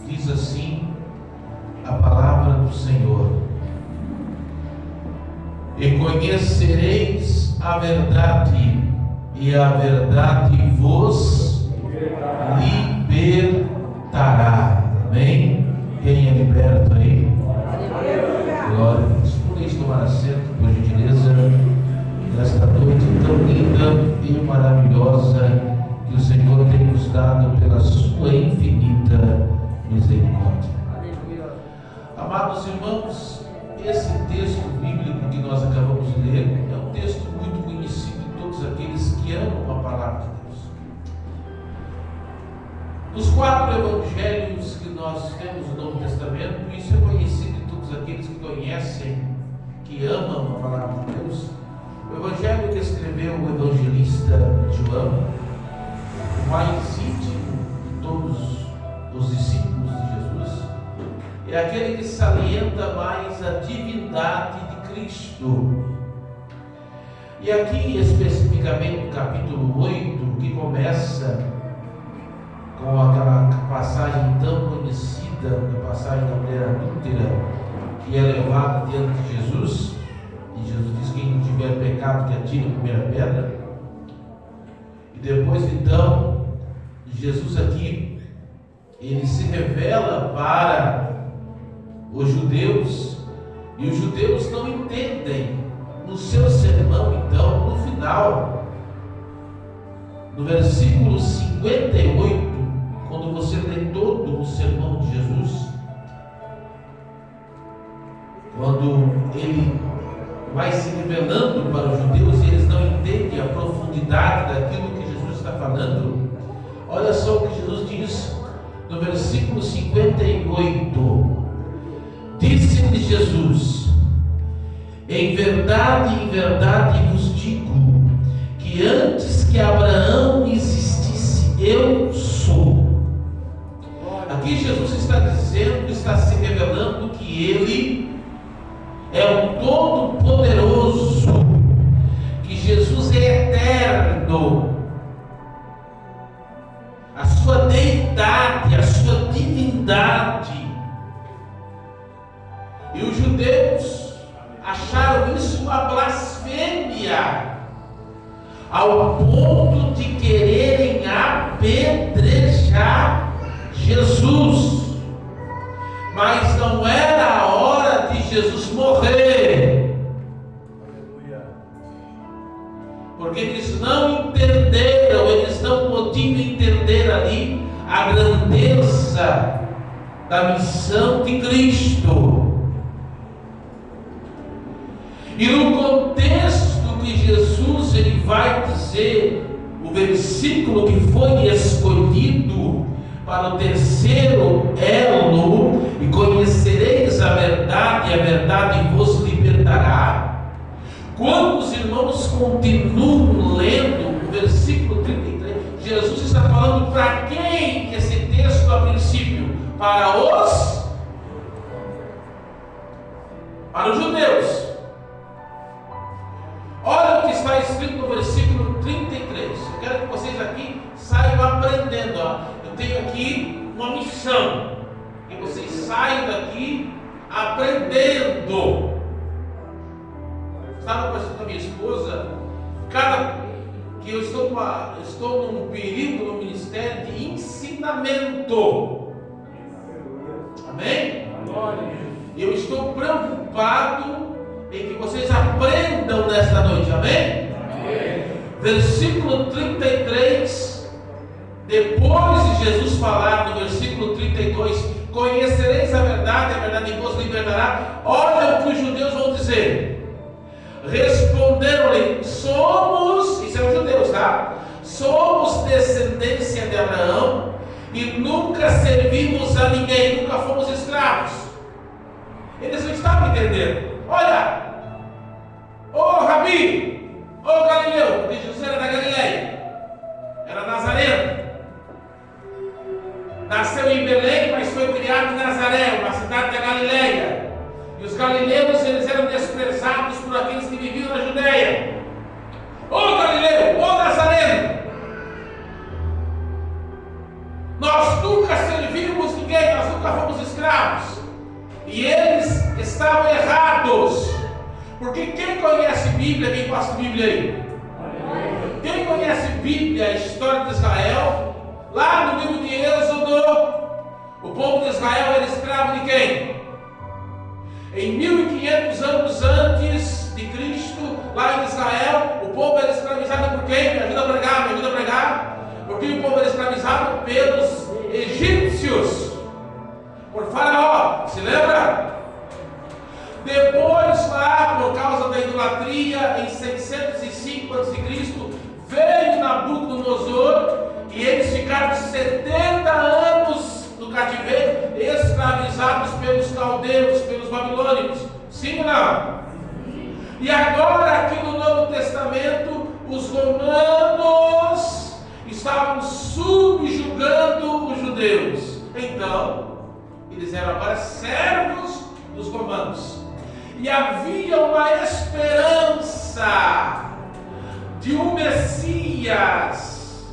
diz assim a palavra do Senhor: e conhecereis a verdade, e a verdade vos libertará. Amém? Quem é liberto aí? Glória a Deus. Podem tomar assento, por gentileza, nesta noite tão linda e maravilhosa que o Senhor tem nos dado pela sua infinita misericórdia. Amados irmãos, esse texto bíblico que nós acabamos de ler é um texto muito conhecido de todos aqueles que amam a palavra de Deus. Dos 4 evangelhos que nós temos no Novo Testamento, isso é conhecido de todos aqueles que conhecem, que amam a palavra de Deus. O evangelho que escreveu o evangelista João, o mais íntimo de todos os discípulos de Jesus, é aquele que salienta mais a divindade de Cristo. E aqui, especificamente no capítulo 8, que começa com aquela passagem tão conhecida, a passagem da mulher adúltera, que é levada diante de Jesus, e Jesus diz: quem não tiver pecado, que atire a primeira pedra. E depois, então, Jesus aqui, ele se revela para os judeus, e os judeus não entendem. No seu sermão, então, no final, no versículo 58, quando você lê todo o sermão de Jesus, quando ele vai se revelando para os judeus e eles não entendem a profundidade daquilo que Jesus está falando, olha só o que Jesus diz no versículo 58. Disse-lhe Jesus: em verdade vos digo, que antes que Abraão existisse, eu sou. Aqui Jesus está dizendo, está se revelando que Ele é o Todo-Poderoso, que Jesus é eterno, a sua deidade, a sua divindade. E os judeus acharam isso uma blasfêmia, ao ponto de quererem apedrejar Jesus. Mas não era a hora de Jesus morrer, porque eles não entenderam, eles não podiam entender ali a grandeza da missão de Cristo. E no contexto que Jesus ele vai dizer, o versículo que foi escolhido para o terceiro elo: e conhecereis a verdade vos libertará. Quando os irmãos continuam lendo o versículo 33, Jesus está falando para quem esse texto a princípio? Para os judeus. Olha o que está escrito no versículo 33. Eu quero que vocês aqui saiam aprendendo. Eu tenho aqui uma missão, que vocês saiam daqui aprendendo. Estava conversando com a minha esposa, que eu estou num período no ministério de ensinamento. Amém? Eu estou preocupado em que vocês aprendam nesta noite, amém? Amém. Versículo 33, depois de Jesus falar no versículo 32, conhecereis a verdade vos libertará. Olha o que os judeus vão dizer. Responderam-lhe: somos, isso é os judeus, tá? Somos descendência de Abraão e nunca servimos a ninguém, nunca fomos escravos. Eles não estavam entendendo. Olha, ô Rabi, ô Galileu, porque Jesus era da Galileia, era nazareno, nasceu em Belém, mas foi criado em Nazaré, uma cidade da Galileia. E os galileus, eles eram desprezados por aqueles que viviam na Judeia. Ô Galileu, ô Nazareno, nós Nós nunca servimos ninguém, nós nunca fomos escravos. E eles estavam errados. Porque quem conhece Bíblia, quem gosta de Bíblia aí? Quem conhece Bíblia, a história de Israel, lá no livro de Êxodo, o povo de Israel era escravo de quem? Em 1500 anos antes de Cristo, lá em Israel, o povo era escravizado por quem? Me ajuda a pregar. Porque o povo era escravizado pelos egípcios, por Faraó, se lembra? Depois lá, por causa da idolatria, em 605 a.C., veio Nabucodonosor e eles ficaram 70 anos no cativeiro, escravizados pelos caldeus, pelos babilônicos. Sim ou não? E agora, aqui no Novo Testamento, os romanos estavam subjugando os judeus. Então, eles eram agora servos dos romanos. E havia uma esperança de um Messias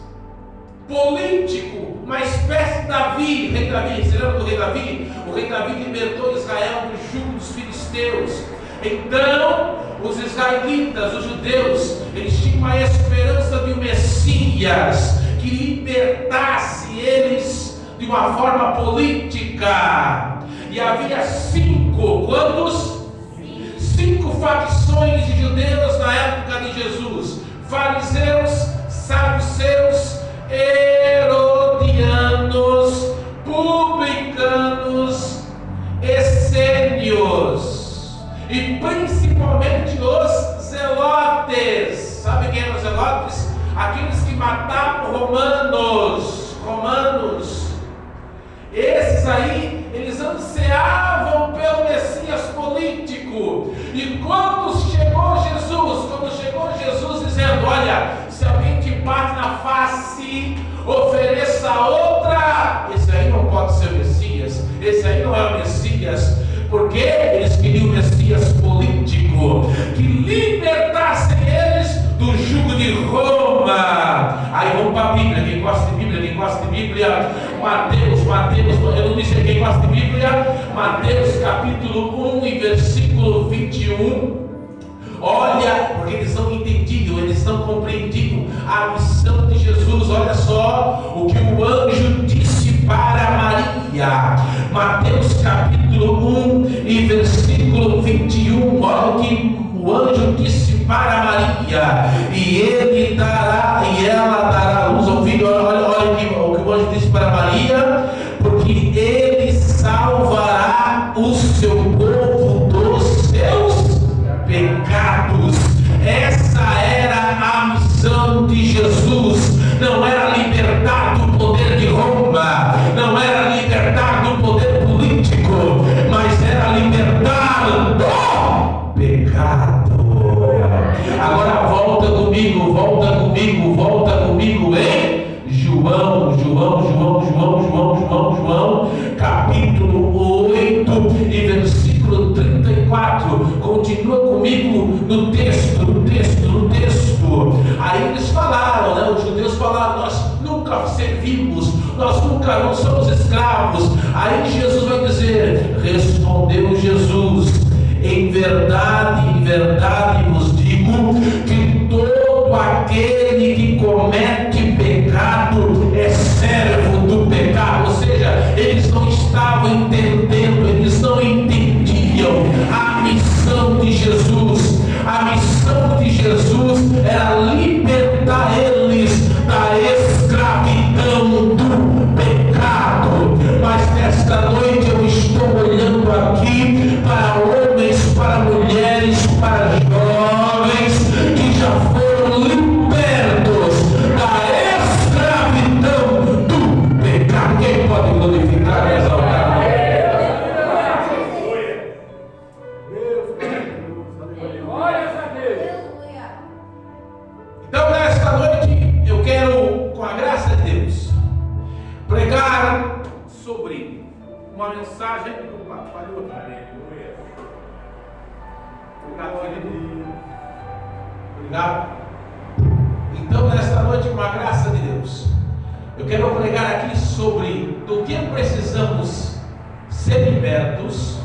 político, uma espécie de Davi, rei Davi. Você lembra do rei Davi? O rei Davi libertou Israel do jugo dos filisteus. Então, os israelitas, os judeus, eles tinham uma esperança de um Messias que libertasse eles de uma forma política. E havia quantos? 5 facções de judeus na época de Jesus: fariseus, saduceus, herodianos, publicanos, essênios, e principalmente os zelotes. Sabe quem eram os zelotes? Aqueles que matavam romanos. Esses aí, eles ansiavam pelo Messias político. E quando chegou Jesus dizendo: olha, se alguém te bate na face, ofereça outra. Esse aí não pode ser o Messias. Esse aí não é o Messias. Porque eles queriam o Messias político, que libertassem eles do jugo de Roma. Aí vamos para a Bíblia. Quem gosta de Bíblia, Mateus, eu não disse quem gosta de Bíblia, Mateus capítulo 1 e versículo 21. Olha, porque eles não entendiam, eles não compreendiam a missão de Jesus. Olha só o que o anjo disse para Maria. Mateus capítulo 1 e versículo 21. Olha o que o anjo disse para Maria: e ela dará luz ao filho. Olha o que o anjo disse para Maria: porque ele salvará o seu povo dos seus pecados. Essa era a missão de Jesus. Não era libertar do poder de Roma, não era libertar do poder político, mas era libertar do pecado. Agora volta comigo em João, capítulo 8 e versículo 34. Continua comigo no texto. Aí eles falaram, né? Os judeus falaram: nós nunca servimos, nós nunca não somos escravos. Aí Jesus vai dizer: respondeu Jesus: em verdade vos digo que todo aquele que comete pecado é servo do pecado. Ou seja, eles não estavam entendendo, eles não entendiam a missão de Jesus. A missão de Jesus era libertar eles da escravidão do pecado. Mas nesta noite eu estou olhando aqui para homens, para mulheres, para jovens que já foram libertos da escravidão do pecado. Quem pode glorificar e exaltar? Então, nesta noite, eu quero, com a graça de Deus, pregar sobre uma mensagem. Obrigado, querido. Obrigado. Então, nesta noite, com a graça de Deus, Eu quero pregar aqui sobre do que precisamos ser libertos.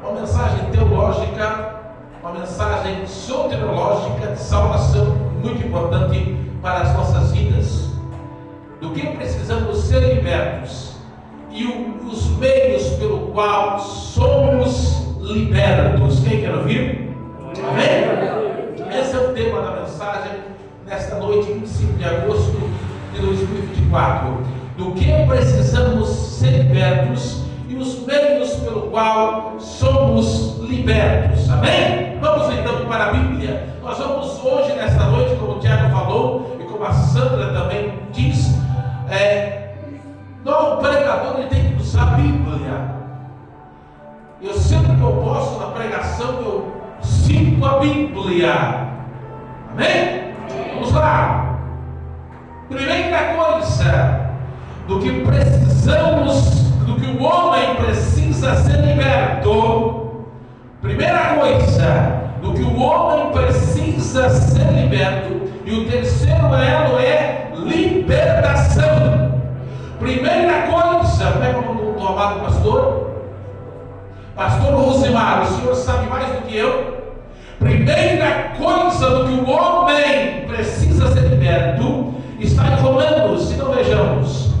Uma mensagem teológica, uma mensagem soteriológica de salvação muito importante para as nossas vidas. Do que precisamos ser libertos e os meios pelo qual somos libertos. Quem quer ouvir? Amém? Esse é o tema da mensagem nesta noite, 25 de agosto de 2024. Do que precisamos ser libertos e os meios pelo qual somos libertos. Amém? Vamos então para a Bíblia. Nós vamos hoje, nesta noite, como o Tiago falou e como a Sandra também diz, o pregador ele tem que usar a Bíblia. Eu sempre que eu posso na pregação, eu cito a Bíblia. Amém? Vamos lá. Primeira coisa do que precisamos, do que o homem precisa ser liberto. Primeira coisa do que o homem precisa ser liberto. E o terceiro elo é libertação. Primeira coisa, como é o nome do amado pastor? Pastor Rosimar, o senhor sabe mais do que eu. Primeira coisa do que o homem precisa ser liberto está em Romanos, se não vejamos.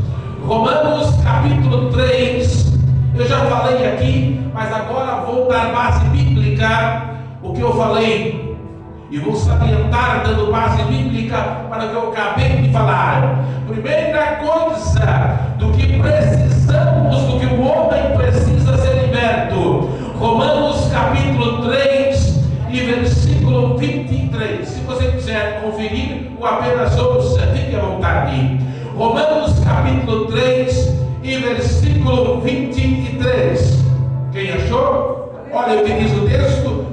Romanos capítulo 3, eu já falei aqui, mas agora vou dar base bíblica, o que eu falei, e vou salientar dando base bíblica para o que eu acabei de falar. Primeira coisa do que precisamos, do que o homem precisa ser liberto, Romanos capítulo 3 e versículo 23. Se você quiser conferir ou apenas ouça, fique à vontade. Romanos capítulo 3 e versículo 23. Quem achou? Olha o que diz o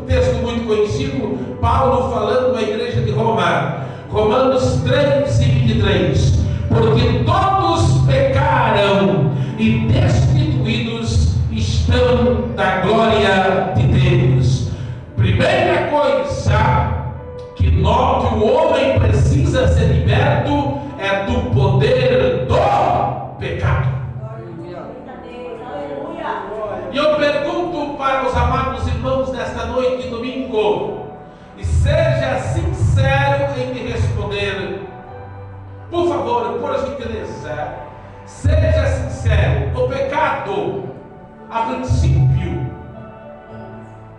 texto muito conhecido, Paulo falando à igreja de Roma. Romanos 3 e 23. Porque todos pecaram e destituídos estão da glória de Deus. Primeira coisa que o homem precisa ser liberto é do poder do pecado. E eu pergunto para os amados irmãos nesta noite de domingo, e seja sincero em me responder, por favor, por gentileza, seja sincero. O pecado, a princípio,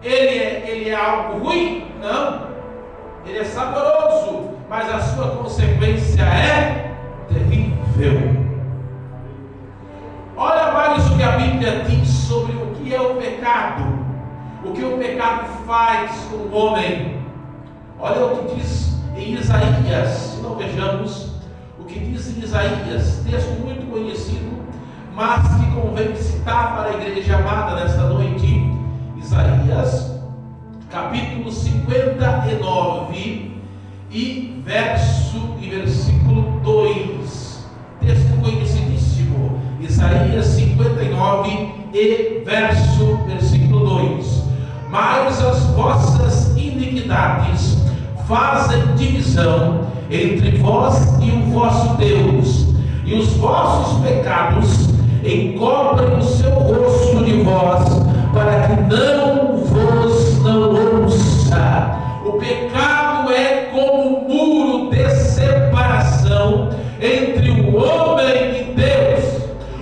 ele é algo ruim? Não. Ele é saboroso, mas a sua consequência é terrível. Olha mais o que a Bíblia diz sobre o que é o pecado, o que o pecado faz com o homem. Olha o que diz em Isaías, se não vejamos o que diz em Isaías, texto muito conhecido, mas que convém citar para a igreja amada nesta noite. Isaías capítulo 59 e versículo 2, texto conhecidíssimo. Isaías 59 e versículo 2. Mas as vossas iniquidades fazem divisão entre vós e o vosso Deus, e os vossos pecados encobrem o seu rosto de vós, para que não ouça. O pecado é como um muro de separação entre o homem e Deus.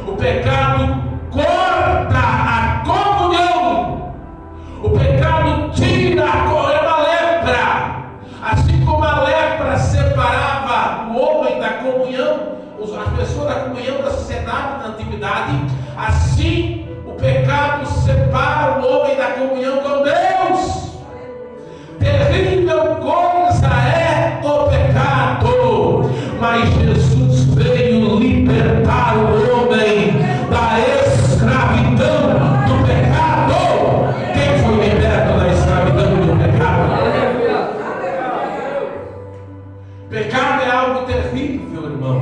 O pecado corta a comunhão. O pecado tira é uma lepra. Assim como a lepra separava o homem da comunhão, as pessoas da comunhão da sociedade na antiguidade, assim o pecado separa o homem da comunhão com Deus. Terrível coisa é o pecado, mas Jesus veio libertar o homem da escravidão do pecado. Quem foi liberto da escravidão do pecado? Pecado é algo terrível, irmão.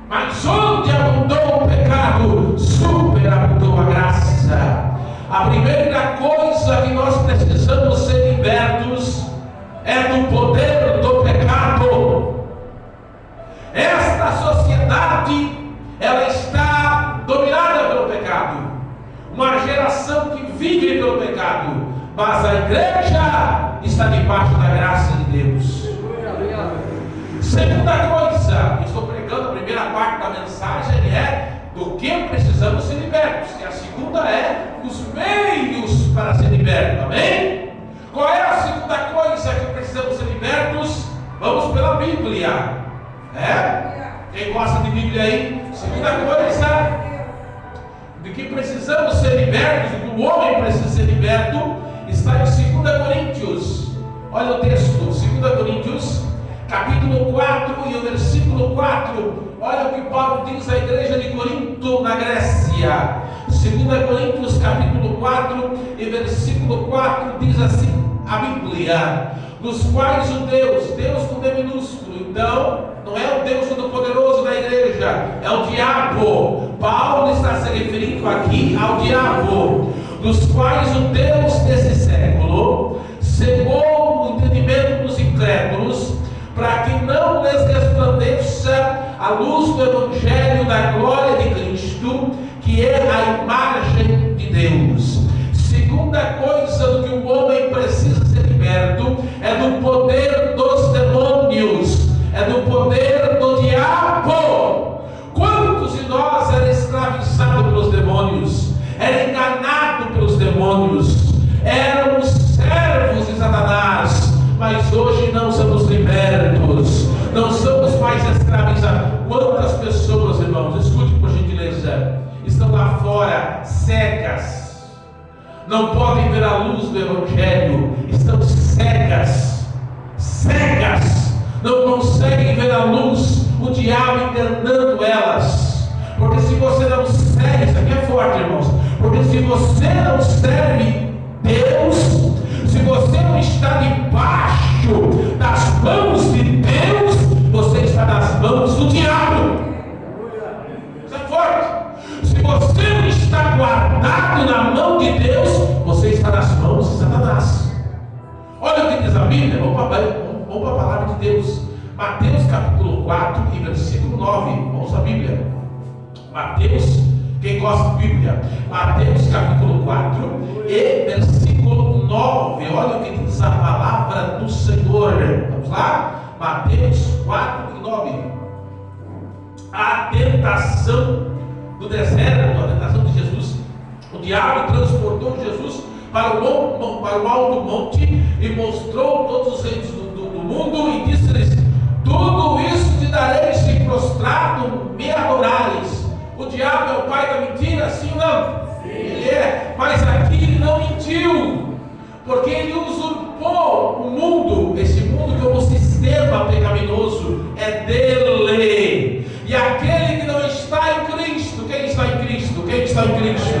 Mas onde abundou o pecado, superabundou a graça. A primeira coisa que nós precisamos ser libertos é do poder do pecado. Esta sociedade, ela está dominada pelo pecado. Uma geração que vive pelo pecado. Mas a igreja está debaixo da graça de Deus. Segunda coisa, estou pregando a primeira parte da mensagem, do que precisamos ser libertos. E a segunda é os meios para ser libertos. Amém? Qual é a segunda coisa que precisamos ser libertos? Vamos pela Bíblia. Quem gosta de Bíblia aí? Segunda coisa de que precisamos ser libertos, de que o homem precisa ser liberto, está em 2 Coríntios. Olha o texto, 2 Coríntios, capítulo 4 e o versículo 4. Olha o que Paulo diz à igreja de Corinto, na Grécia. 2 Coríntios, capítulo 4 e versículo 4 diz assim a Bíblia: dos quais o Deus com D minúsculo, então não é o Deus Todo-Poderoso da igreja, é o diabo. Paulo está se referindo aqui ao diabo, dos quais o Deus desse século cegou o entendimento dos incrédulos, para que não lhes resplandeça a luz do Evangelho da glória de Cristo, que é a imagem de Deus. Segunda coisa do que o homem precisa ser liberto é do poder dos demônios, é do poder do diabo. Quantos de nós era escravizado pelos demônios, era enganado pelos demônios, éramos servos de Satanás, mas hoje não somos libertos, não somos mais escravizados. Quantas pessoas, irmãos, escute por gentileza, estão lá fora cegas, não podem ver a luz do Evangelho, estão cegas, não conseguem ver a luz, o diabo enganando elas. Porque se você não serve, isso aqui é forte, irmãos, porque se você não serve Deus, se você não está debaixo das mãos de Deus, você está nas mãos do diabo. Isso é forte. Se você não está guardado na mão de Deus, você está nas mãos de Satanás. Olha o que diz a Bíblia. Vamos para a palavra de Deus. Mateus capítulo 4 e versículo 9. Vamos à Bíblia. Mateus, quem gosta de Bíblia? Mateus capítulo 4 e versículo 9. Olha o que diz a palavra do Senhor. Vamos lá? Mateus 4 e 9. A tentação do deserto, a tentação de Jesus. O diabo transportou Jesus para o alto monte e mostrou todos os reinos do mundo e disse-lhes: tudo isso te darei se prostrado me adorares. O diabo é o pai da mentira, sim ou não? Sim. Ele é, mas aqui ele não mentiu, porque ele usurpou o mundo, esse mundo como sistema pecaminoso, é dele. E aquele que não está em Cristo, quem está em Cristo? Quem está em Cristo?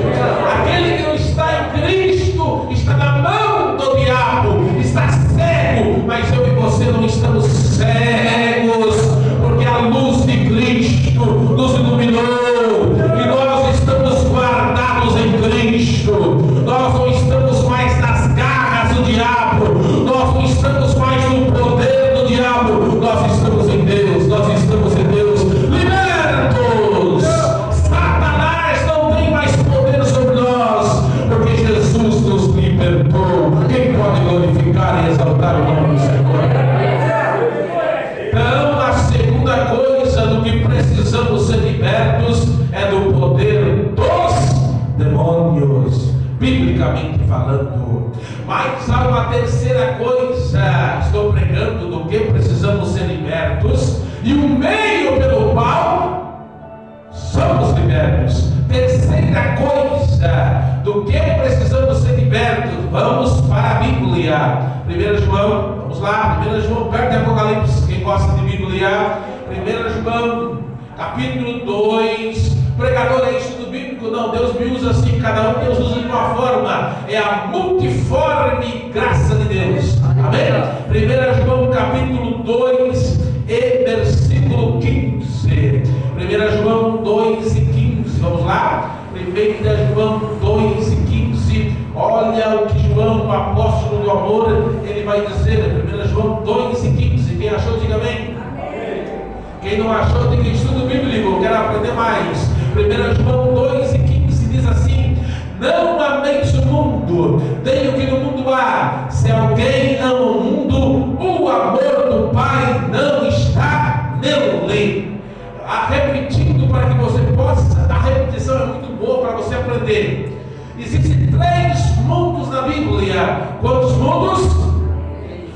Aquele que não está em Cristo está na mão do diabo, está cego, mas eu e você não estamos cegos, porque a luz de Cristo nos iluminou. E nós estamos guardados em Cristo. Nós não estamos mais nas garras do diabo. Nós não estamos mais no poder do diabo. Nós estamos em Deus. Nós estamos em Deus. Libertos! Satanás não tem mais poder sobre nós, porque Jesus nos libertou. Quem pode glorificar e exaltar o nome do Senhor? Então, a segunda coisa do que precisamos ser libertos é do poder dos demônios, biblicamente falando. Mas há uma terceira coisa, estou pregando do que precisamos ser libertos e o meio pelo qual somos libertos. Terceira coisa do que precisamos ser libertos, vamos para a Bíblia. 1 João, vamos lá, 1 João, perto de Apocalipse, quem gosta de Bíblia. 1 João capítulo 2, pregador é estudo bíblico? Não, Deus me usa assim, cada um Deus usa de uma forma, é a multiforme graça de Deus, amém? 1 João capítulo 2 e versículo 15, 1 João 2 e 15, vamos lá? 1 João 2 e 15, olha o que João, o apóstolo do amor, ele vai dizer, 1 João 2 e 15, quem achou, diga amém. Quem não achou, sou de estudo bíblico, eu quero aprender mais. 1 João 2:15 diz assim: não ameis o mundo, nem o que no mundo há. Se alguém ama o mundo, o amor do Pai não está nele. Repetindo para que você possa, a repetição é muito boa para você aprender. Existem 3 mundos na Bíblia. Quantos mundos?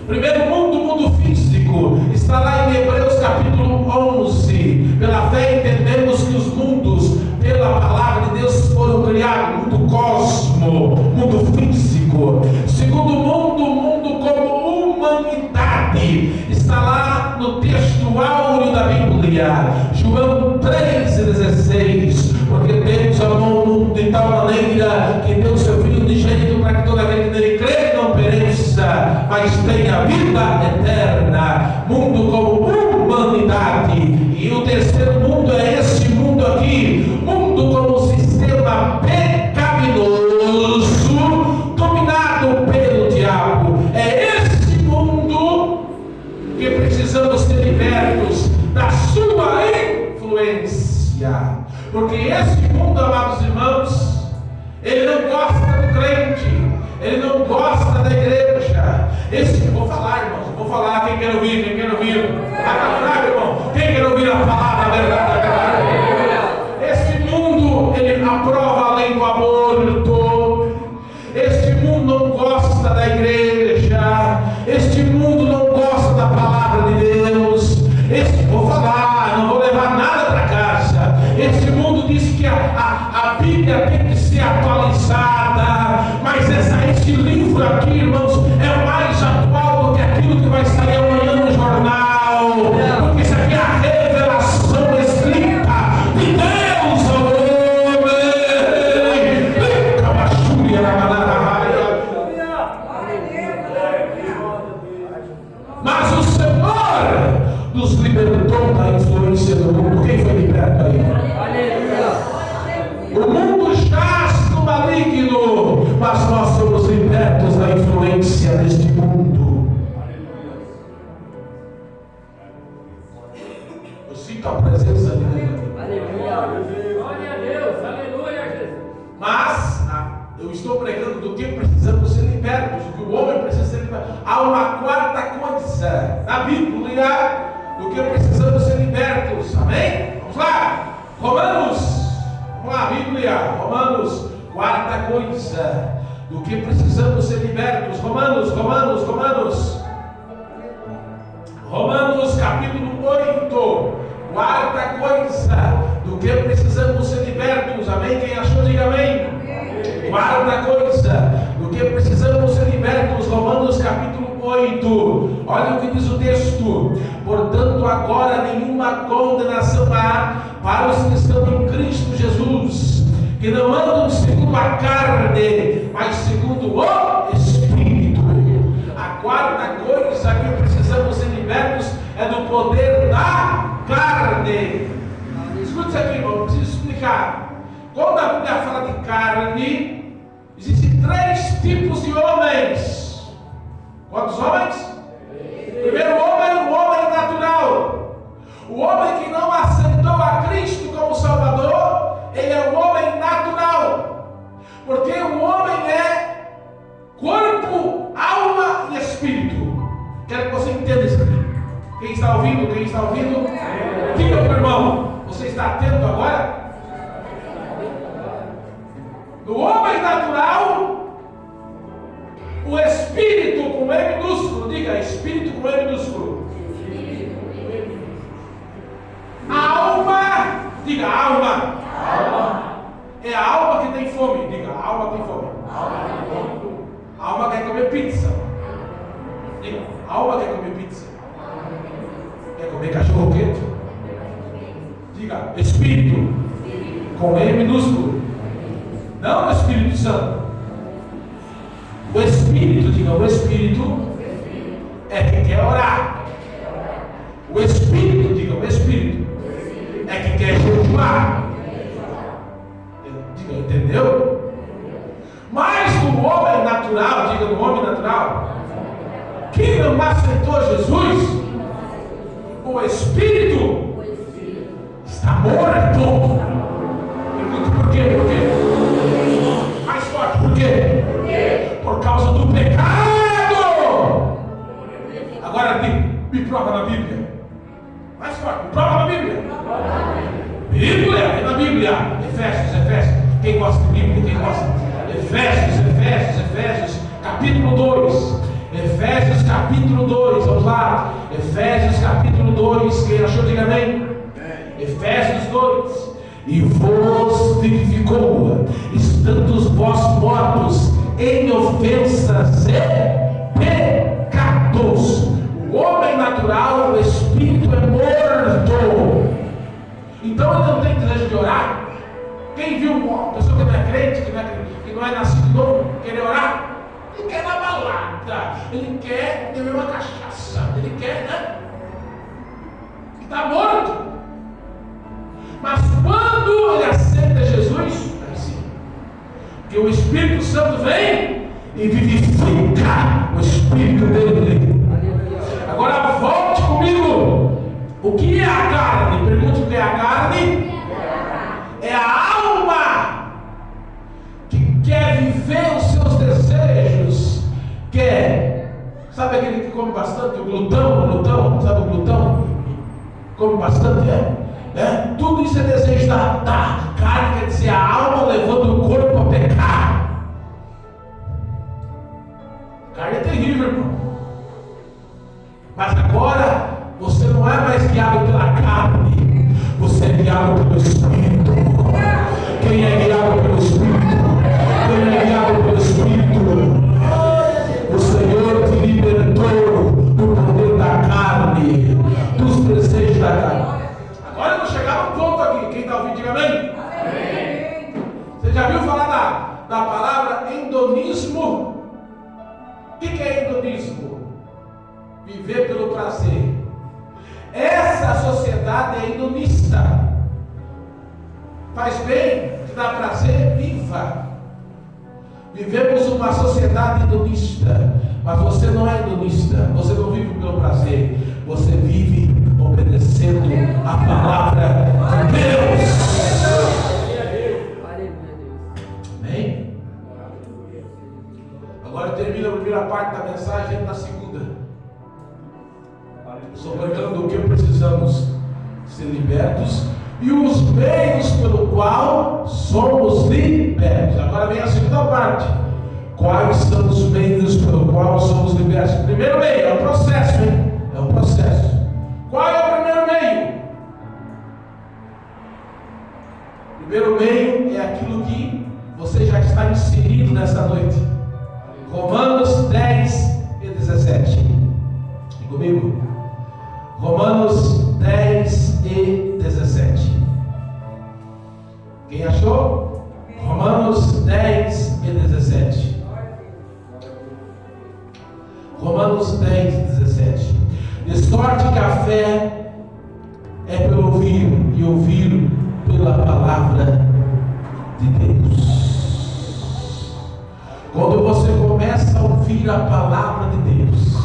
Primeiro mundo, o mundo físico, está lá em Hebreus capítulo 11. Pela fé entendemos que os mundos, pela palavra de Deus, foram criados. Mundo cosmo, mundo físico. Segundo mundo, o mundo como humanidade, está lá no texto áureo da Bíblia, João 3,16. Porque Deus amou o mundo de tal maneira que deu seu Filho unigênito para que todo aquele que nele crê não pereça, mas tenha vida eterna. Mundo como humanidade. E o terceiro mundo é esse mundo aqui, mundo como sistema pecaminoso dominado pelo diabo. É esse mundo que precisamos ser libertos da sua influência. Porque esse mundo, amados irmãos, ele não gosta do crente, ele não gosta da igreja. Vou falar, irmãos, vou falar. Quem quer ouvir? Quem quer ouvir? Está fraco, irmão. Quem quer ouvir a palavra, a verdade? Esse mundo, ele aprova a lei do aborto. Este mundo não gosta da igreja. Este mundo não gosta da palavra de Deus. Vou falar, não vou levar nada para casa. Este mundo diz que a Bíblia tem que ser atualizada, mas esse livro aqui, irmãos, é mais atual do que aquilo que vai sair amanhã no jornal, porque isso aqui é a revelação escrita de Deus ao homem. Mas o Senhor nos libertou da influência do mundo. Quem foi liberto aí? O mundo jaz no maligno, mas nós somos libertos da influência deste mundo. Eu sinto a presença de Deus. Glória a Deus, aleluia, Jesus. Mas eu estou pregando do que precisamos ser libertos, do que o homem precisa ser liberto. Há uma quarta coisa na Bíblia do que precisamos ser libertos. Amém? Vamos lá. Romanos. Vamos lá, Bíblia. Romanos. Quarta coisa do que precisamos ser libertos. Romanos capítulo 8. Quarta coisa do que precisamos ser libertos. Amém? Quem achou, diga amém. Quarta coisa do que precisamos ser libertos. Romanos capítulo 8. Olha o que diz o texto: portanto agora nenhuma condenação há para os que estão em Cristo Jesus, que não andam segundo a carne, mas segundo o Espírito. A quarta coisa que precisamos ser libertos é do poder da carne. Escute isso aqui, irmão, eu preciso explicar. Quando a Bíblia fala de carne, existem 3 tipos de homens. Quantos homens? Primeiro homem, o homem natural. O homem que não aceitou a Cristo como Salvador, ele é um homem natural. Porque o homem é corpo, alma e espírito. Quero que você entenda isso aqui. Quem está ouvindo? Quem está ouvindo? Diga para o irmão, você está atento agora? No homem natural, o espírito com E minúsculo, diga espírito com E minúsculo. A alma, diga alma. É a alma que tem fome, diga a alma tem fome. A alma quer comer pizza. Diga, a alma quer comer pizza. Quer comer cachorro quente? Diga espírito com E minúsculo. Não o Espírito Santo. O Espírito, diga, o Espírito é que quer orar. O Espírito, diga, o Espírito é que quer jejuar. Diga, entendeu? Mas no homem natural, diga, no homem natural, que não aceitou Jesus, o Espírito está morto. Pergunto por quê? Por quê? Mais forte, por quê? Por causa do pecado. Agora me prova na Bíblia. Mais forte, me prova na Bíblia. Bíblia, é na Bíblia. Efésios. Quem gosta de Bíblia? Quem gosta? Efésios, capítulo 2. Efésios, capítulo 2. Vamos lá. Efésios, capítulo 2. Quem achou, diga amém. Efésios 2. E vos vivificou, estando vós mortos em ofensas e pecados. O homem natural, o espírito é morto. Então ele não tem desejo de orar. Quem viu uma pessoa que não é crente, que não é nascido de novo, querer orar? Ele quer na balada, ele quer beber uma cachaça, ele quer, né? Está morto. Mas quando ele aceita Jesus, aí sim, que o Espírito Santo vem e vivifica o espírito dele. Agora volte comigo. O que é a carne? Pergunte o que é a carne. É a alma que quer viver os seus desejos. Sabe aquele que come bastante? O glutão, sabe o glutão? Come bastante, tudo isso é desejo da carne, quer dizer, a alma levando o corpo a pecar. A carne é terrível, irmão. Mas agora você não é mais guiado pela carne, você é guiado pelo Espírito. Quem é guiado pelo Espírito? O Senhor te libertou do poder da carne, dos desejos da carne. Agora eu vou chegar no ponto aqui. Quem está ouvindo, diga amém. Amém. Você já viu falar da palavra hedonismo? O que é hedonismo? Viver pelo prazer. Essa sociedade é hedonista. Faz bem, te dá prazer, viva. Vivemos uma sociedade hedonista. Mas você não é hedonista. Você não vive pelo prazer. Você vive obedecendo a palavra de Deus. Amém? Agora termina a primeira parte da mensagem, entra na segunda. Sobretudo do que precisamos ser libertos e os meios pelo qual somos libertos. Agora vem a segunda parte. Quais são os meios pelo qual somos libertos? O primeiro meio é o processo, hein? É o processo. Qual é o primeiro meio? O primeiro meio é aquilo que você já está inserido nessa noite. Romanos 10 e 17. E comigo? Romanos 10 e 17. Quem achou? Romanos 10 e 17. Romanos 10 e 17. De sorte que a fé é pelo ouvir, e ouvir pela palavra de Deus. Quando você começa a ouvir a palavra de Deus,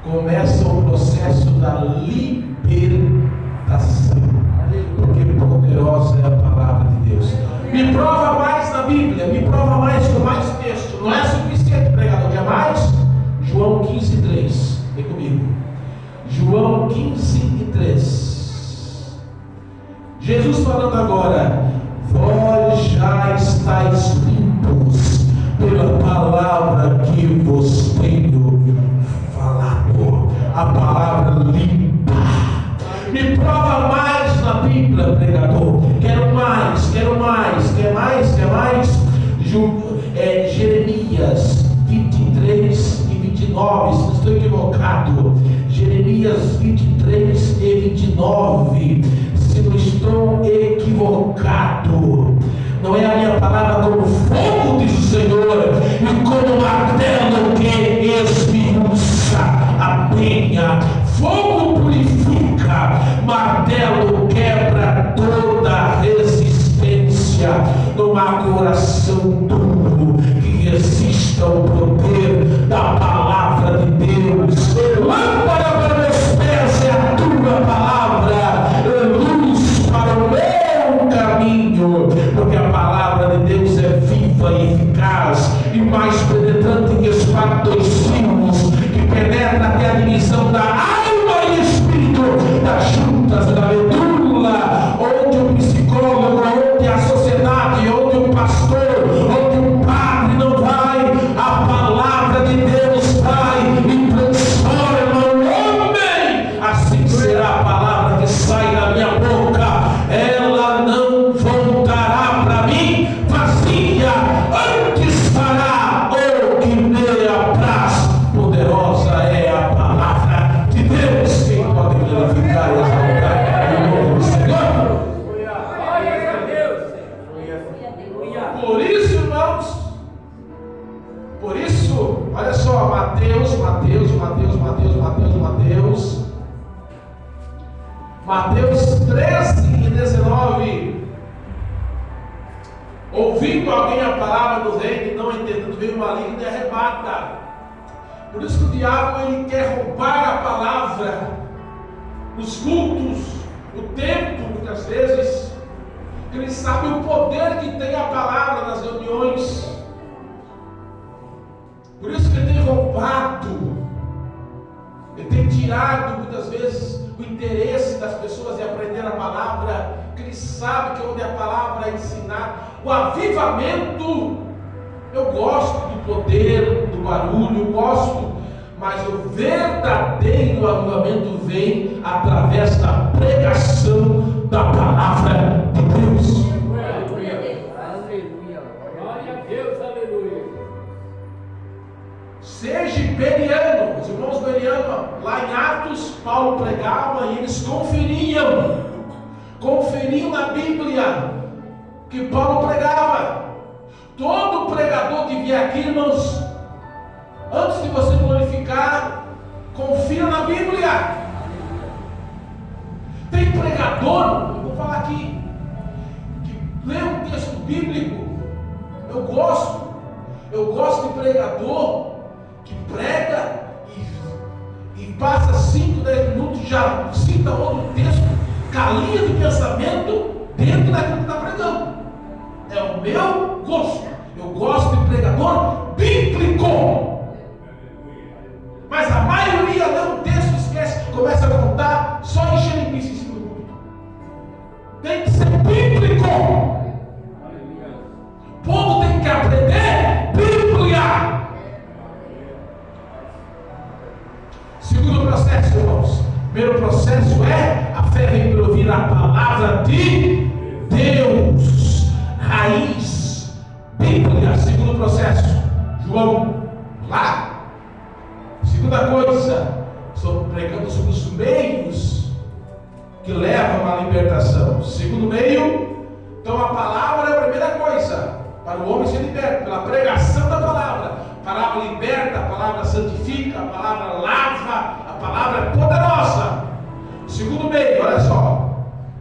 começa o processo da libertação, porque poderosa é a palavra de Deus. Me prova mais na Bíblia, me prova mais com mais texto. Não é suficiente, pregador, quer mais? João 15:3, vem comigo. João 15:3. Jesus falando agora: vós já estáis limpos pela palavra que vos tenho falado. A palavra limpa. Me prova mais na Bíblia, pregador. Quero mais. Jeremias 23 e 29, se não estou equivocado. Jeremias 23 e 29, se não estou equivocado. Não é a minha palavra como fogo, diz o Senhor, e como martelo que esmiuça a penha. Fogo purifica, martelo quebra toda resistência. Não há coração duro que resista ao poder da palavra de Deus. Lâmpada para meus pés é a tua palavra, luz ouvindo alguém a palavra do reino e não entendendo, vem o maligno e arrebata. Por isso que o diabo ele quer roubar a palavra nos cultos, o templo, muitas vezes. Ele sabe o poder que tem a palavra nas reuniões. Por isso que ele tem roubado, ele tem tirado muitas vezes o interesse das pessoas em aprender a palavra, porque ele sabe que onde a palavra é ensinada, o avivamento, eu gosto do poder, do barulho, eu gosto, mas o verdadeiro avivamento vem através da pregação da palavra de Deus. Seja beriano, os irmãos berianos, lá em Atos, Paulo pregava e eles conferiam na Bíblia que Paulo pregava. Todo pregador que vier aqui, irmãos, antes de você glorificar, confira na Bíblia. Tem pregador, eu vou falar aqui, que lê um texto bíblico. Eu gosto de pregador que prega e passa 5, 10 minutos e já cita outro texto, calinha de pensamento dentro daquilo que está pregando. É o meu gosto. Eu gosto de pregador bíblico. Mas a maioria lê um texto, esquece, começa a contar, só encher linguiça em cima do púlpito. Tem que ser bíblico. O povo tem que aprender Bíblia. Segundo processo, irmãos. Primeiro processo é a fé vem por ouvir a palavra de Deus. Raiz, Bíblia. Segundo processo, João, lá. Segunda coisa, estou pregando sobre os meios que levam à libertação. Segundo meio, então a palavra é a primeira coisa para o homem ser liberto, pela pregação da palavra. A palavra liberta, a palavra santifica, a palavra lava, a palavra é poderosa. Segundo meio, olha só,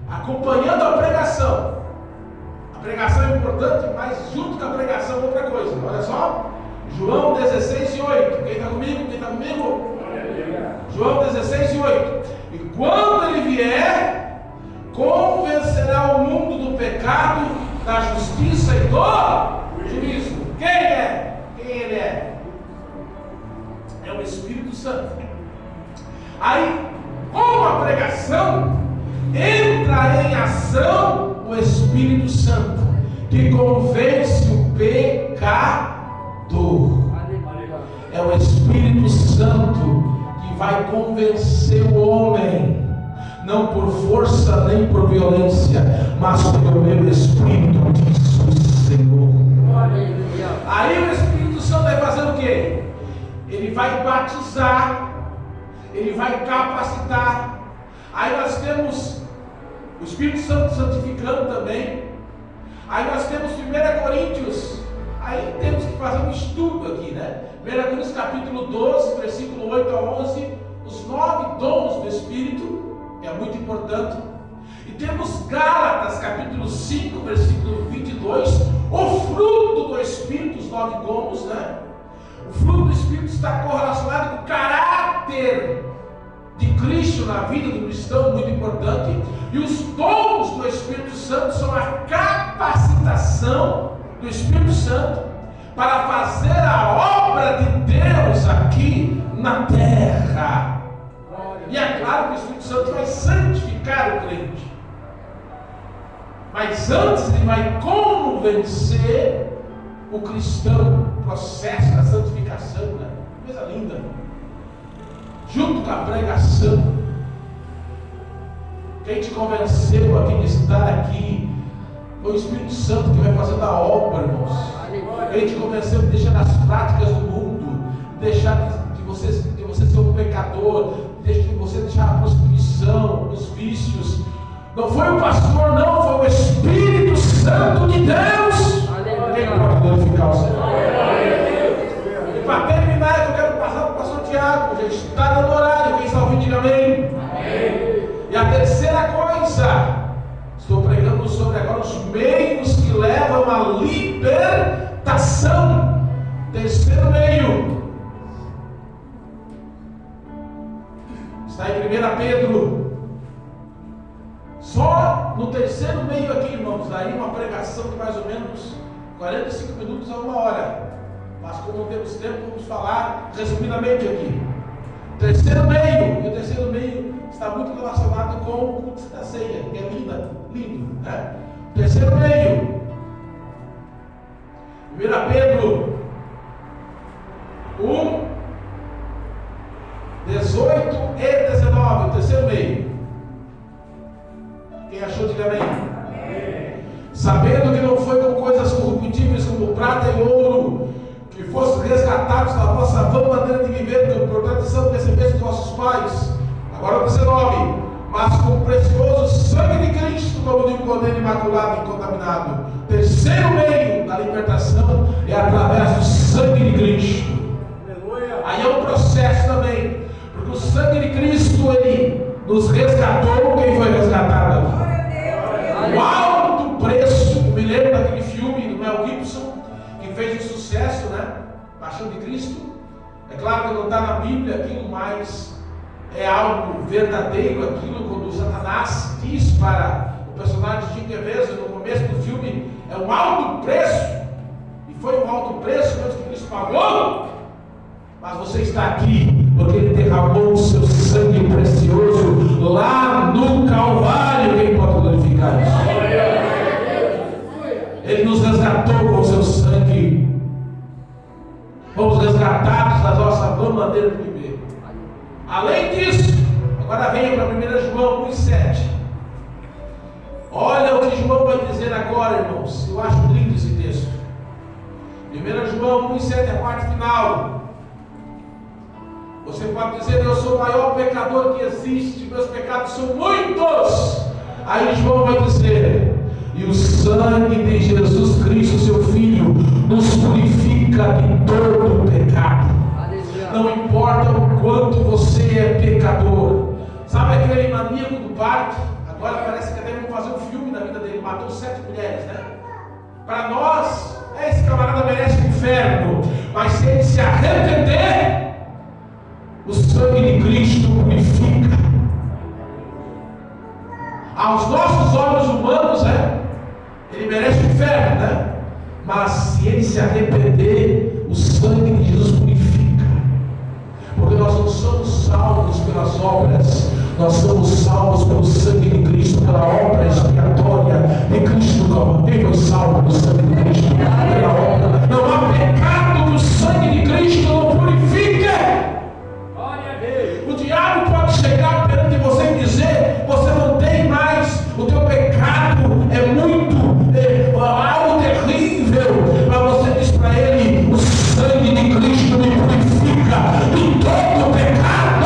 acompanhando a pregação. A pregação é importante, mas junto com a pregação outra coisa. Olha só, João 16:8. Quem está comigo? Quem está comigo? João 16:8. E quando ele vier, convencerá o mundo do pecado, da justiça e do juízo. Quem é? Quem ele é? É o Espírito Santo. Aí, com a pregação, entra em ação o Espírito Santo, que convence o pecador. É o Espírito Santo que vai convencer o homem, não por força nem por violência, mas pelo meu Espírito, diz o Senhor. Aí o Espírito Santo vai fazer o quê? Ele vai batizar, ele vai capacitar. Aí nós temos o Espírito Santo santificando também. Aí nós temos 1 Coríntios. Aí temos que fazer um estudo aqui, né? 1 Coríntios capítulo 12, versículo 8 a 11, os 9 dons do Espírito, que é muito importante. E temos Gálatas capítulo 5, versículo 22, o fruto do Espírito, os 9 dons, né? O fruto do Espírito está correlacionado com o caráter de Cristo na vida do cristão, muito importante. E os dons do Espírito Santo são a capacitação do Espírito Santo para fazer a obra de Deus aqui na terra. E é claro que o Espírito Santo vai santificar o crente, mas antes ele vai convencer o cristão. O processo da santificação, né? Coisa linda. Junto com a pregação. Quem te convenceu aqui de estar aqui foi o Espírito Santo que vai fazendo a obra, irmãos. Quem te convenceu de deixar as práticas do mundo, de deixar de você ser um pecador, de você deixar a prostituição, os vícios. Não foi o pastor, não, foi o Espírito Santo de Deus. Quem pode glorificar o Senhor? E para terminar, eu quero passar para o pastor Tiago. Já está dando horário. Quem está ouvindo, diga amém. E a terceira coisa, estou pregando sobre agora os meios que levam à liberdade libertação. Terceiro meio está em 1 Pedro. Só no terceiro meio aqui, irmãos, daria uma pregação de mais ou menos 45 minutos a 1 hora. Mas como não temos tempo, vamos falar resumidamente aqui. Terceiro meio, e o terceiro meio está muito relacionado com o culto da ceia, que é lindo, né? Terceiro meio, 1 Pedro 1, 18 e 19, o terceiro meio. Quem achou, diga amém. Sabendo que não foi com coisas corruptíveis como prata e ouro, que fossem resgatados da vossa vã maneira de viver, que por tradição recebeste dos vossos pais. Agora o 19. Mas com o precioso sangue de Cristo, como de um cordeiro imaculado e incontaminado. Terceiro meio da libertação é através do sangue de Cristo. Aleluia. Aí é um processo também, porque o sangue de Cristo, ele nos resgatou. Quem foi resgatado? O alto preço. Eu me lembro daquele filme do Mel Gibson, que fez um sucesso, né? Paixão de Cristo. É claro que não está na Bíblia aquilo, mas é algo verdadeiro aquilo, quando Satanás diz para o personagem de Jim Caviezel no começo do filme, é um alto preço, e foi um alto preço mesmo que Cristo pagou, mas você está aqui porque Ele derramou o seu sangue precioso lá no Calvário. Quem pode glorificar isso? Ele nos resgatou com o seu sangue. Fomos resgatados da nossa vã maneira de viver. Além disso, agora venha para 1 João 1,7. Olha o que João vai dizer agora, irmãos. Eu acho lindo esse texto. 1 João 1,7 é a parte final. Você pode dizer: eu sou o maior pecador que existe, meus pecados são muitos. Aí João vai dizer: e o sangue de Jesus Cristo, seu Filho, nos purifica de todo pecado. Não importa o quanto você é pecador. Sabe aquele maníaco do parque? Agora parece que até vão fazer um filme da vida dele. Matou 7 mulheres, né? Para nós, esse camarada merece o inferno. Mas se ele se arrepender, o sangue de Cristo purifica. Aos nossos olhos humanos, ele merece o inferno, né? Mas se ele se arrepender, o sangue de Jesus purifica. Porque nós não somos salvos pelas obras, nós somos salvos pelo sangue de Cristo, pela obra expiatória de Cristo no Calvário. Quem foi salvo pelo sangue de Cristo? Pela obra. Não há pecado que o sangue de Cristo não purifique. O diabo pode chegar perante você e dizer: você não tem mais, o teu pecado é muito, algo terrível. Mas você diz para ele: o sangue de Cristo me purifica de todo pecado.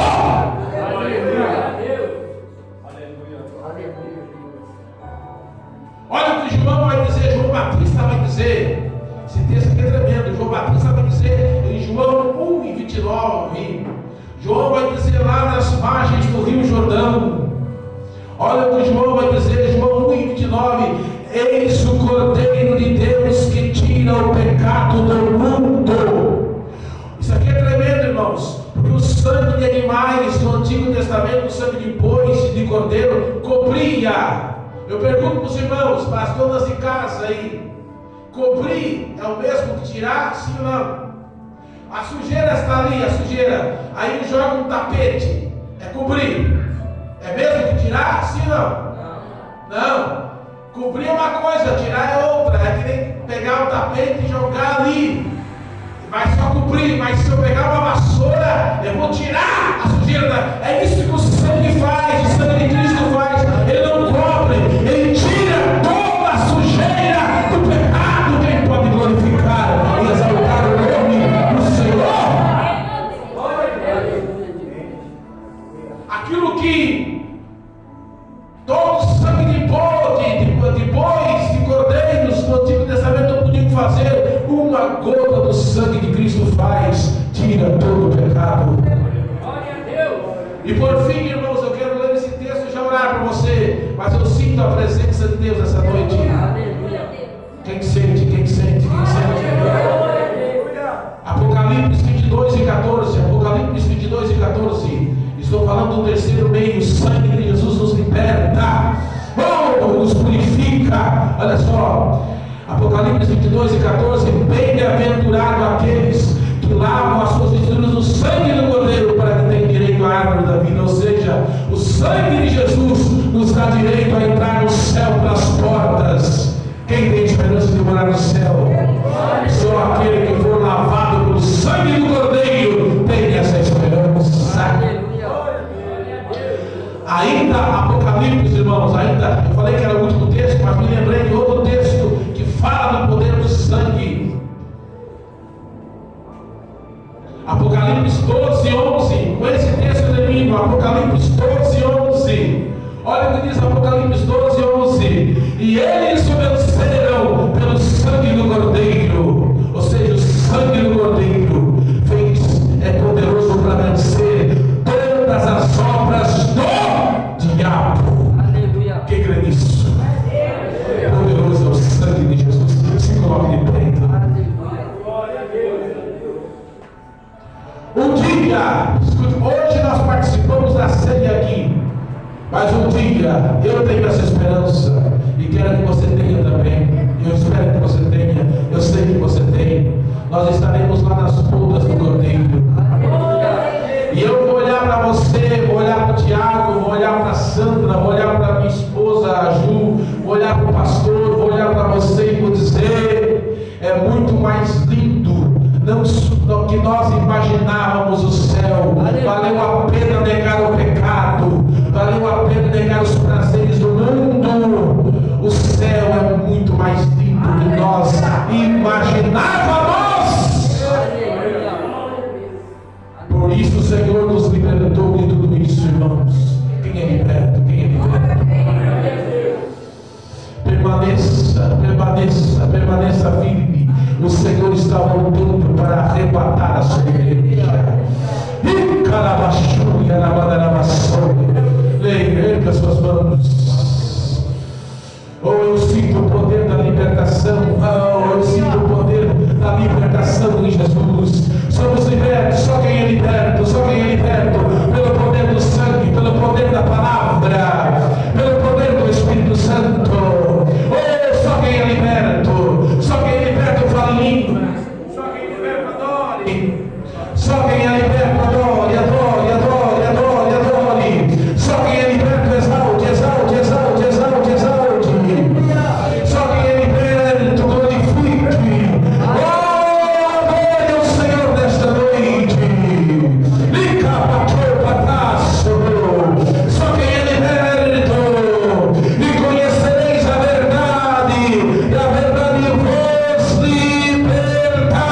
Olha o que João vai dizer, João Batista vai dizer. Esse texto aqui é tremendo. João Batista vai dizer em João 1:29. João vai dizer lá nas margens do Rio Jordão. Olha o que João vai dizer, João 1:29. Eis o Cordeiro de Deus que tira o pecado do mundo. Isso aqui é tremendo, irmãos, porque o sangue de animais no Antigo Testamento, o sangue de bois e de cordeiro, cobria. Eu pergunto para os irmãos, para as donas de casa aí: cobrir é o mesmo que tirar, sim ou não? A sujeira está ali, a sujeira. Aí joga um tapete. É cobrir. É mesmo que tirar? Sim ou não? Não. Cobrir é uma coisa, tirar é outra. É que nem pegar o tapete e jogar ali. Vai só cobrir. Mas se eu pegar uma vassoura, eu vou tirar a sujeira. É isso que o sangue faz. O sangue de Cristo faz. Ele não cobre. Ele tira toda a sujeira do pecado. Quem pode glorificar e exaltar o nome do Senhor? Aquilo que todo sangue de bois, de cordeiros no Antigo Testamento não podiam fazer, uma gota do sangue de Cristo faz, tira todo o pecado. E por fim, irmãos, eu quero ler esse texto e já orar por você, mas eu sinto a presença de Deus essa noite. Quem sente, quem sente, 22 e 14, bem-aventurado aqueles que lavam as suas vestiduras no sangue do Cordeiro para que tenham direito à árvore da vida. Ou seja, o sangue de Jesus nos dá direito a entrar no céu pelas portas. Quem tem esperança de morar no céu? Só aquele que for lavado pelo sangue do Cordeiro tem essa esperança. Ainda Apocalipse, irmãos, eu falei que era o último texto, mas me lembrei de outro texto que fala do poder do sangue. Apocalipse 12, 11. Com esse texto eu termino. Apocalipse 12, 11. Olha o que diz Apocalipse 12, 11. E eles o venceram pelo sangue do Cordeiro. Ou seja, o sangue do Cordeiro é poderoso para vencer todas as obras do diabo. Aleluia. Quem crê nisso? Poderoso é o sangue de Jesus. Se coloque de pé. Um dia, escute, hoje nós participamos da ceia aqui, mas um dia eu tenho essa esperança e quero que você tenha também. Eu espero que você tenha, eu sei que você tem. Nós estaremos lá nas pontas do Cordeiro. E eu vou olhar para você, vou olhar para o Tiago, vou olhar para a Sandra, vou olhar para minha esposa, a Ju, vou olhar para o pastor, vou olhar para você e vou dizer: é muito mais lindo do que nós imaginávamos o céu. Valeu a pena negar o pecado, valeu a pena negar os prazeres do mundo. O céu é muito mais lindo do que nós imaginávamos. Por isso o Senhor nos libertou de tudo isso, irmãos. Quem é liberto? Quem é liberto? Permaneça firme. O Senhor está voltando para arrebatar a sua igreja. Erga suas mãos. Oh, eu sinto o poder da libertação. Oh, eu sinto o poder da libertação em Jesus. Somos libertos. Só quem é liberto, só quem é liberto pelo poder do sangue, pelo poder da palavra, pelo poder do Espírito Santo. Oh, só quem é liberto, só quem é liberto fala em língua. Só quem é liberto adore. Só quem é liberto adore, adore, adore, adore, adore. Só quem é liberto exalte, exalte, exalte, exalte, exalte. Só quem é liberto glorifique. Oh, adore o Senhor nesta noite. Liga para trás. Só quem é liberto. E conhecereis a verdade. E a verdade vos libertará.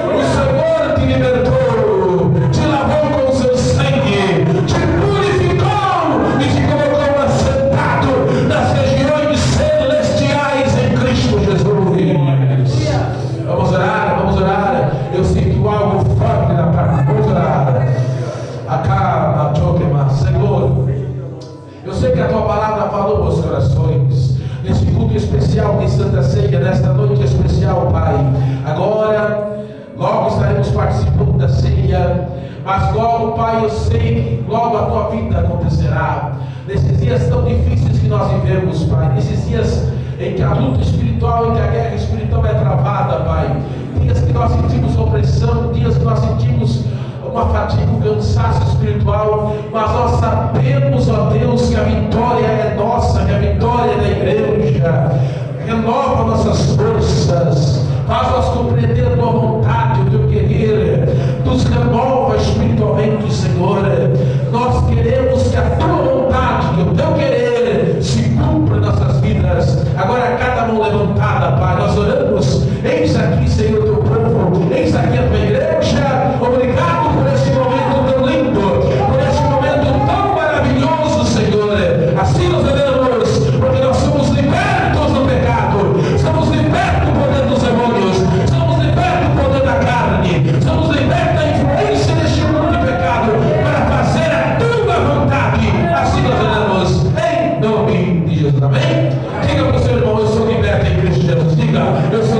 O Senhor te libertou, te lavou com o seu sangue, te purificou e te colocou assentado nas regiões celestiais em Cristo Jesus. Vamos orar, vamos orar. Eu sinto algo forte na parte. Vamos orar. Acalma, Tokema. Senhor, eu sei que a tua palavra falou aos corações. Nesse culto especial de Santa Ceia, nesta noite especial, Pai. Agora, logo estaremos participando da ceia. Mas logo, Pai, eu sei que logo a tua vida acontecerá. Nesses dias tão difíceis que nós vivemos, Pai. Nesses dias em que a luta espiritual, em que a guerra espiritual é travada, Pai. Dias que nós sentimos opressão, dias que nós sentimos uma fadiga, um cansaço espiritual, mas nós sabemos, ó Deus, que a vitória é nossa, que a vitória é da igreja. Renova nossas forças, faz-nos compreender a tua vontade, o teu querer, nos renova espiritualmente, Senhor. Nós queremos que a tua vontade, que o teu querer se cumpra em nossas vidas. Agora, cada mão levantada, Pai, nós oramos. Eis aqui, Senhor, teu povo, eis aqui a tua igreja. Obrigado por esse momento tão lindo, por esse momento tão maravilhoso, Senhor. Assim nós oramos, porque nós somos libertos do pecado, somos libertos do poder dos demônios, somos libertos do poder da carne, somos libertos da influência deste mundo de pecado, para fazer a tua vontade. Assim nós oramos, em nome de Jesus. Amém? Diga para o seu irmão: eu sou liberto em Cristo Jesus. Diga: eu sou